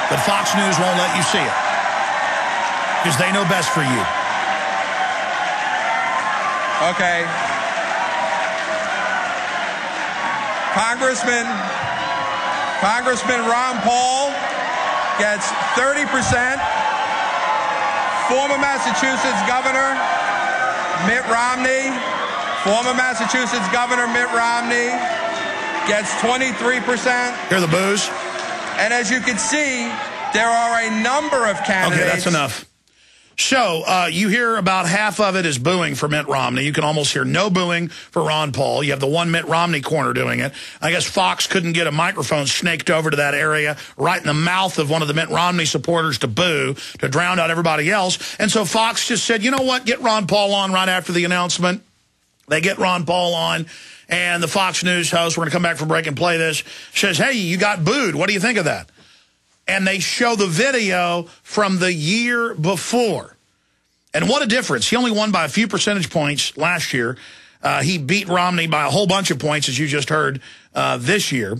But Fox News won't let you see it because they know best for you. Okay. Congressman Ron Paul gets 30%. Former Massachusetts Governor Mitt Romney, gets 23%. Hear the boos? And as you can see, there are a number of candidates. Okay, that's enough. So you hear about half of it is booing for Mitt Romney. You can almost hear no booing for Ron Paul. You have the one Mitt Romney corner doing it. I guess Fox couldn't get a microphone snaked over to that area right in the mouth of one of the Mitt Romney supporters to boo, to drown out everybody else. And so Fox just said, you know what, get Ron Paul on right after the announcement. They get Ron Paul on, and the Fox News host, we're going to come back from break and play this, says, hey, you got booed. What do you think of that? And they show the video from the year before. And what a difference. He only won by a few percentage points last year. He beat Romney by a whole bunch of points, as you just heard, this year.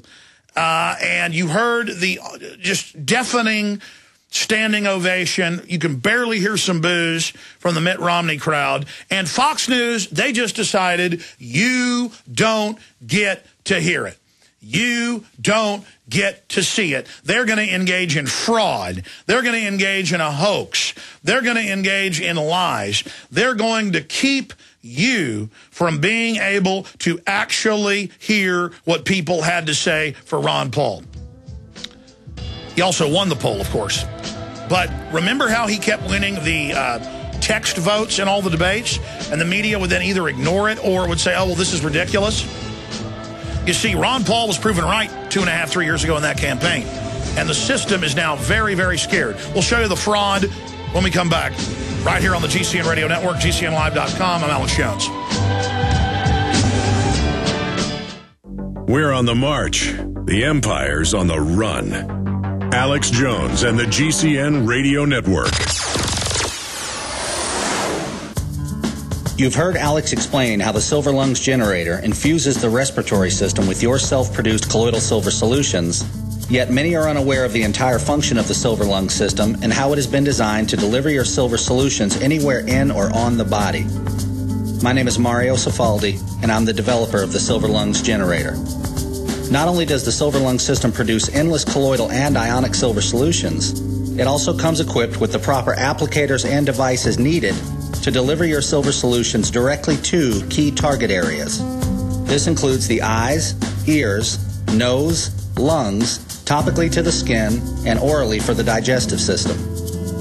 And you heard the just deafening standing ovation. You can barely hear some boos from the Mitt Romney crowd. And Fox News, they just decided you don't get to hear it. You don't get to see it. They're going to engage in fraud. They're going to engage in a hoax. They're going to engage in lies. They're going to keep you from being able to actually hear what people had to say for Ron Paul. He also won the poll, of course. But remember how he kept winning the text votes in all the debates? And the media would then either ignore it or would say, oh, well, this is ridiculous. You see, Ron Paul was proven right 2.5, 3 years ago in that campaign. And the system is now very, very scared. We'll show you the fraud when we come back. Right here on the GCN Radio Network, GCNlive.com. I'm Alex Jones. We're on the march. The empire's on the run. Alex Jones and the GCN Radio Network. You've heard Alex explain how the Silver Lungs generator infuses the respiratory system with your self-produced colloidal silver solutions, yet many are unaware of the entire function of the Silver Lungs system and how it has been designed to deliver your silver solutions anywhere in or on the body. My name is Mario Cifaldi, and I'm the developer of the Silver Lungs generator. Not only does the Silver Lungs system produce endless colloidal and ionic silver solutions, it also comes equipped with the proper applicators and devices needed to deliver your silver solutions directly to key target areas. This includes the eyes, ears, nose, lungs, topically to the skin, and orally for the digestive system.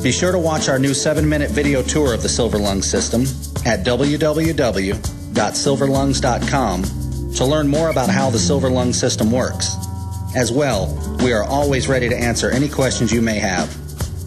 Be sure to watch our new 7-minute video tour of the Silver Lungs system at www.silverlungs.com to learn more about how the Silver Lungs system works. As well, we are always ready to answer any questions you may have.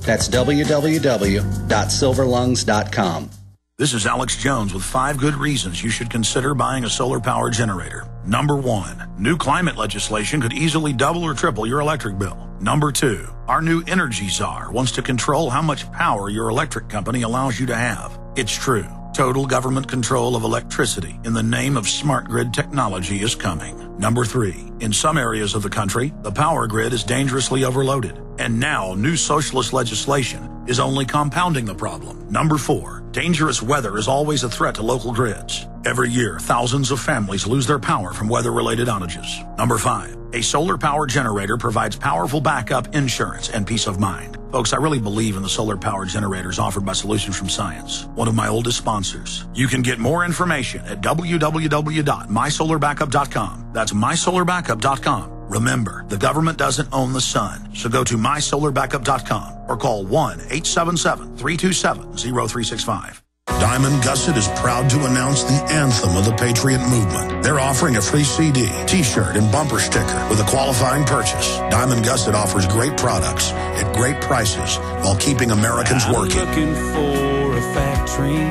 That's www.silverlungs.com. This is Alex Jones with 5 good reasons you should consider buying a solar power generator. Number 1, new climate legislation could easily double or triple your electric bill. Number 2, our new energy czar wants to control how much power your electric company allows you to have. It's true. Total government control of electricity in the name of smart grid technology is coming. Number 3, in some areas of the country, the power grid is dangerously overloaded. And now new socialist legislation is only compounding the problem. Number 4, dangerous weather is always a threat to local grids. Every year, thousands of families lose their power from weather-related outages. Number 5, a solar power generator provides powerful backup insurance and peace of mind. Folks, I really believe in the solar power generators offered by Solutions from Science, one of my oldest sponsors. You can get more information at www.mysolarbackup.com. That's mysolarbackup.com. Remember, the government doesn't own the sun, so go to mysolarbackup.com or call 1-877-327-0365. Diamond Gusset is proud to announce the anthem of the Patriot Movement. They're offering a free CD, T-shirt, and bumper sticker with a qualifying purchase. Diamond Gusset offers great products at great prices while keeping Americans working. I'm looking for a factory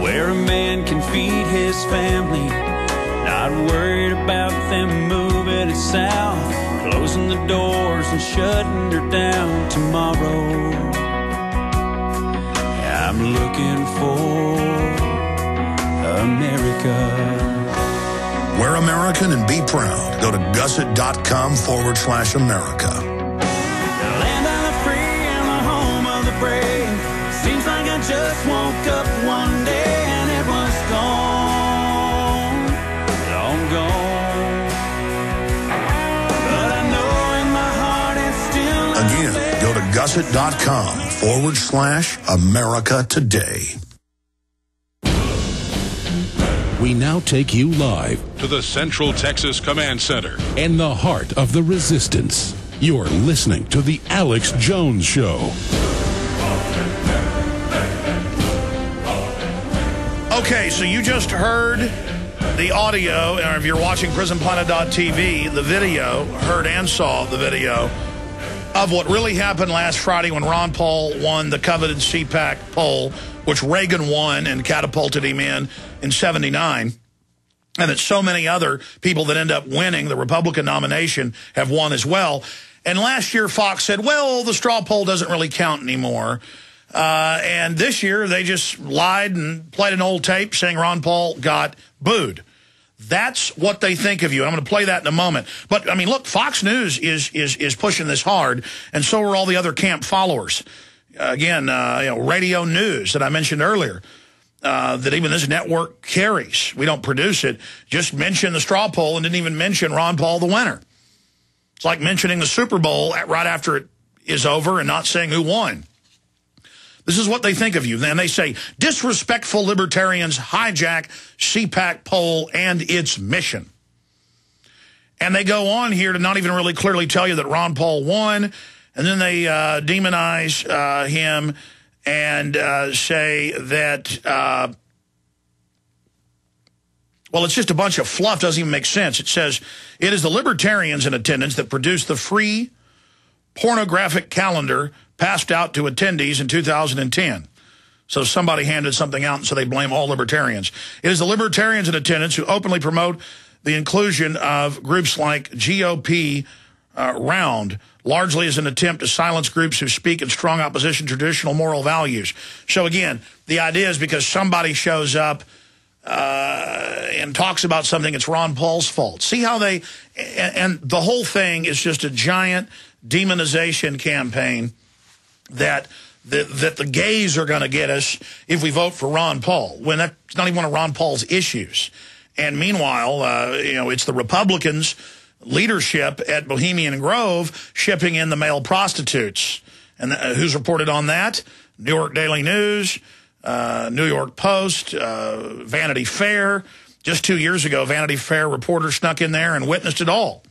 where a man can feed his family, not worried about them moving it south, closing the doors and shutting her down tomorrow. I'm looking for America. We're American and be proud. Go to gusset.com/America. Land on a just woke up one day and it was gone, long gone. But I know in my heart it's still Again, go to gusset.com/America Today. We now take you live To the Central Texas Command Center. in the heart of the resistance. You're listening to The Alex Jones Show. Okay, so you just heard the audio, or if you're watching PrisonPlanet.tv, the video, heard and saw the video of what really happened last Friday when Ron Paul won the coveted CPAC poll, which Reagan won and catapulted him in 79, and that so many other people that end up winning the Republican nomination have won as well. And last year, Fox said, well, the straw poll doesn't really count anymore. And this year, they just lied and played an old tape saying Ron Paul got booed. That's what they think of you. I'm going to play that in a moment. But, I mean, look, Fox News is pushing this hard, and so are all the other camp followers. Again, radio news that I mentioned earlier, that even this network carries. We don't produce it. Just mention the straw poll and didn't even mention Ron Paul the winner. It's like mentioning the Super Bowl right after it is over and not saying who won. This is what they think of you. Then they say, disrespectful libertarians hijack CPAC poll and its mission. And they go on here to not even really clearly tell you that Ron Paul won. And then they demonize him and say that, well, it's just a bunch of fluff. Doesn't even make sense. It says, it is the libertarians in attendance that produced the free pornographic calendar passed out to attendees in 2010. So somebody handed something out, and so they blame all libertarians. It is the libertarians in attendance who openly promote the inclusion of groups like GOP Round, largely as an attempt to silence groups who speak in strong opposition to traditional moral values. So again, the idea is because somebody shows up and talks about something, it's Ron Paul's fault. See how they, and the whole thing is just a giant demonization campaign that the gays are going to get us if we vote for Ron Paul, when that's not even one of Ron Paul's issues. And meanwhile, it's the Republicans' leadership at Bohemian Grove shipping in the male prostitutes. And who's reported on that? New York Daily News, New York Post, Vanity Fair. Just 2 years ago, Vanity Fair reporter snuck in there and witnessed it all.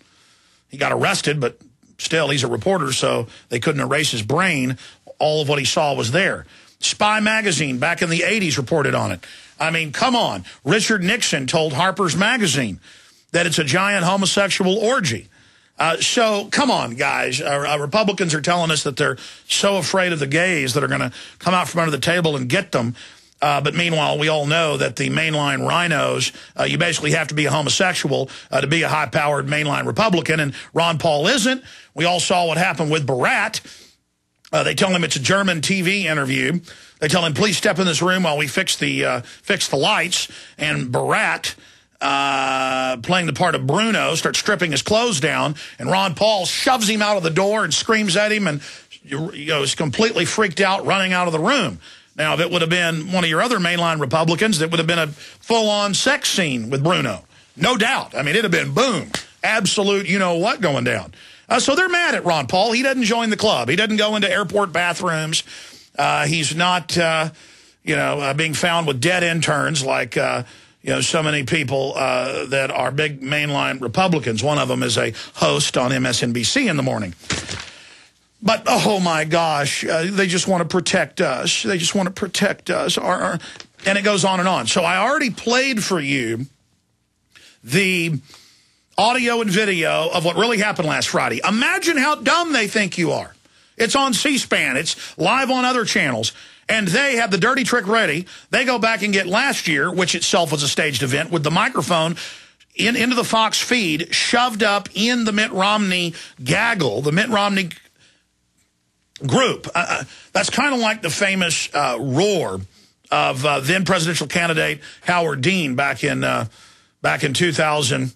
He got arrested, but still, he's a reporter, so they couldn't erase his brain. All of what he saw was there. Spy Magazine, back in the 80s, reported on it. I mean, come on. Richard Nixon told Harper's Magazine that it's a giant homosexual orgy. So, come on, guys. Republicans are telling us that they're so afraid of the gays that are going to come out from under the table and get them. But meanwhile, we all know that the mainline rhinos, you basically have to be a homosexual to be a high-powered mainline Republican, and Ron Paul isn't. We all saw what happened with Barat. They tell him it's a German TV interview. They tell him, please step in this room while we fix the lights. And Barat, playing the part of Bruno, starts stripping his clothes down, and Ron Paul shoves him out of the door and screams at him and is completely freaked out, running out of the room. Now, if it would have been one of your other mainline Republicans, it would have been a full-on sex scene with Bruno. No doubt. I mean, it'd have been boom. Absolute you-know-what going down. So they're mad at Ron Paul. He doesn't join the club. He doesn't go into airport bathrooms. He's not, being found with dead interns like, so many people that are big mainline Republicans. One of them is a host on MSNBC in the morning. But, oh, my gosh, they just want to protect us. They just want to protect us. And it goes on and on. So I already played for you the audio and video of what really happened last Friday. Imagine how dumb they think you are. It's on C-SPAN. It's live on other channels. And they have the dirty trick ready. They go back and get last year, which itself was a staged event, with the microphone into the Fox feed, shoved up in the Mitt Romney gaggle, the Mitt Romney group. That's kind of like the famous roar of then presidential candidate Howard Dean back in 2000.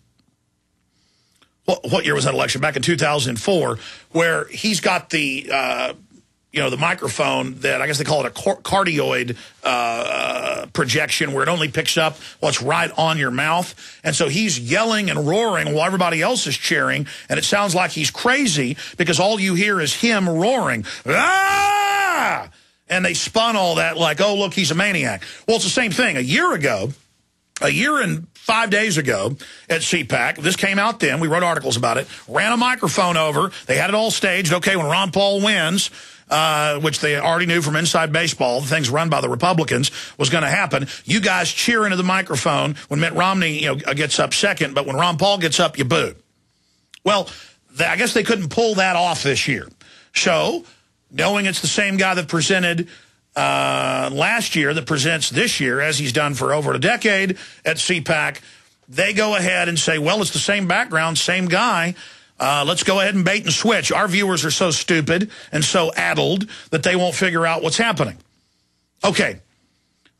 What year was that election? Back in 2004, where he's got the the microphone that I guess they call it a cardioid projection, where it only picks up what's right on your mouth. And so he's yelling and roaring while everybody else is cheering, and it sounds like he's crazy because all you hear is him roaring. Ah! And they spun all that like, oh, look, he's a maniac. Well, it's the same thing. A year and 5 days ago at CPAC, this came out then, we wrote articles about it, ran a microphone over, they had it all staged. Okay, when Ron Paul wins, which they already knew from inside baseball, the things run by the Republicans, was going to happen. You guys cheer into the microphone when Mitt Romney gets up second, but when Ron Paul gets up, you boo. Well, I guess they couldn't pull that off this year. So, knowing it's the same guy that presented last year that presents this year, as he's done for over a decade at CPAC, they go ahead and say, well, it's the same background, same guy. Let's go ahead and bait and switch. Our viewers are so stupid and so addled that they won't figure out what's happening. Okay,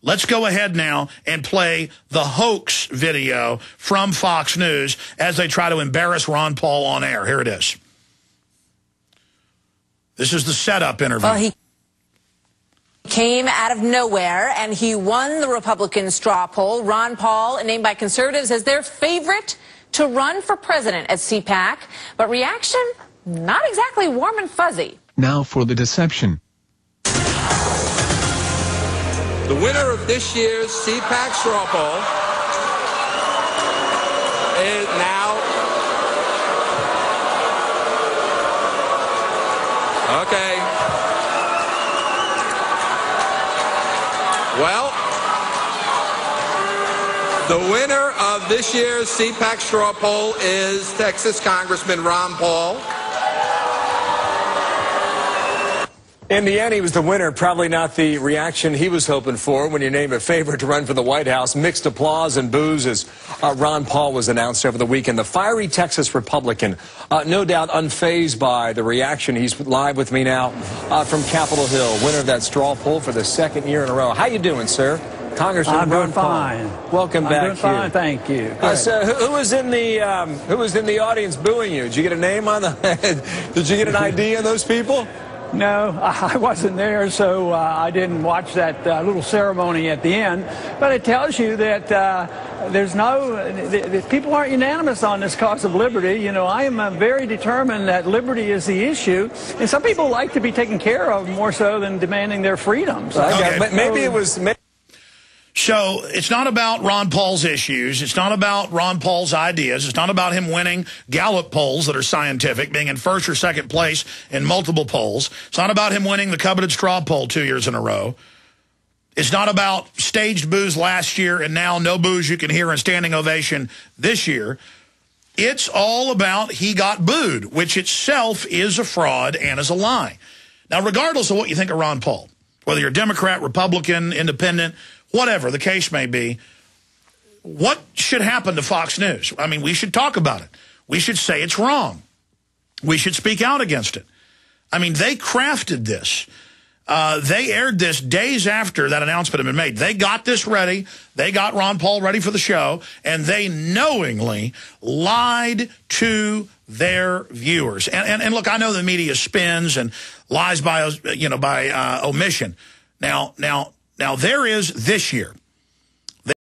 let's go ahead now and play the hoax video from Fox News as they try to embarrass Ron Paul on air. Here it is. This is the setup interview. Well, he came out of nowhere, and he won the Republican straw poll. Ron Paul, named by conservatives as their favorite to run for president at CPAC, but reaction, not exactly warm and fuzzy. Now for the deception. The winner of this year's CPAC straw poll is now... Okay. Well, the winner of this year's CPAC straw poll is Texas Congressman Ron Paul. In the end, he was the winner. Probably not the reaction he was hoping for when you name a favorite to run for the White House. Mixed applause and boos as Ron Paul was announced over the weekend. The fiery Texas Republican, no doubt unfazed by the reaction. He's live with me now from Capitol Hill, winner of that straw poll for the second year in a row. How you doing, sir? Congressman I'm Ron doing fine. Paul. Welcome back. I'm doing fine, thank you. So who was in the audience booing you? Did you get a name on the? Did you get an ID on those people? No, I wasn't there, so I didn't watch that little ceremony at the end. But it tells you that that people aren't unanimous on this cause of liberty. You know, I am very determined that liberty is the issue, and some people like to be taken care of more so than demanding their freedoms. Okay. Maybe it was. So it's not about Ron Paul's issues. It's not about Ron Paul's ideas. It's not about him winning Gallup polls that are scientific, being in first or second place in multiple polls. It's not about him winning the coveted straw poll 2 years in a row. It's not about staged boos last year and now no boos you can hear in standing ovation this year. It's all about he got booed, which itself is a fraud and is a lie. Now, regardless of what you think of Ron Paul, whether you're Democrat, Republican, Independent, whatever the case may be, what should happen to Fox News? I mean, we should talk about it. We should say it's wrong. We should speak out against it. I mean, they crafted this. They aired this days after that announcement had been made. They got this ready. They got Ron Paul ready for the show, and they knowingly lied to their viewers. And look, I know the media spins and lies by omission. Now there is this year